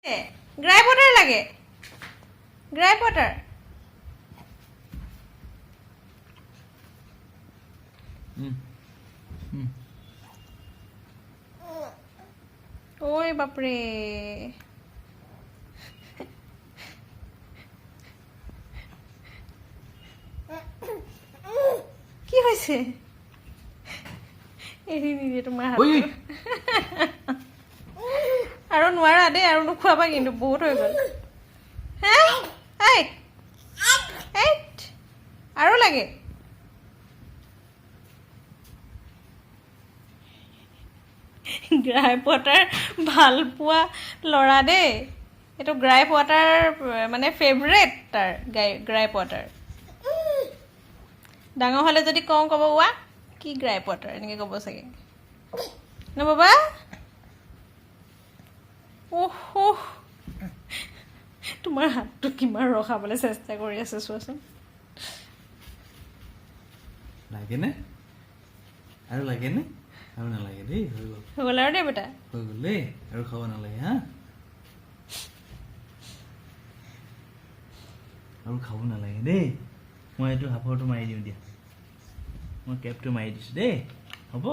গ্ৰাই পটাৰ লাগে গ্ৰাই পটাৰ ঐ বাপৰে কি হৈছে এৰি নিদিয়ে তোমাৰ হাত আৰু নোৱাৰা দেই আৰু নোখোৱাবা কিন্তু বহুত হৈ গ'ল হে আৰু লাগে গ্ৰাই পটাৰ ভাল পোৱা ল'ৰা দেই এইটো গ্ৰাই পটাৰ মানে ফেভৰেট তাৰ গ্ৰাই পটাৰ ডাঙৰ হ'লে যদি কওঁ ক'ব ৱা কি গ্ৰাই পটাৰ এনেকৈ ক'ব চাগে ন বাবা ওহ তোমাৰ হাতটো কিমান ৰখাবলৈ চেষ্টা কৰি আছে চোৱাচোন লাগেনে আৰু লাগেনে আৰু নালাগে দেই হৈ গ'ল আৰু দেই বেটা হৈ গ'ল দেই আৰু খাব নালাগে হা আৰু খাব নালাগে দেই মই এইটো হাফৰটো মাৰি দিওঁ দিয়া মই কেপটো মাৰি দিছোঁ দেই হ'ব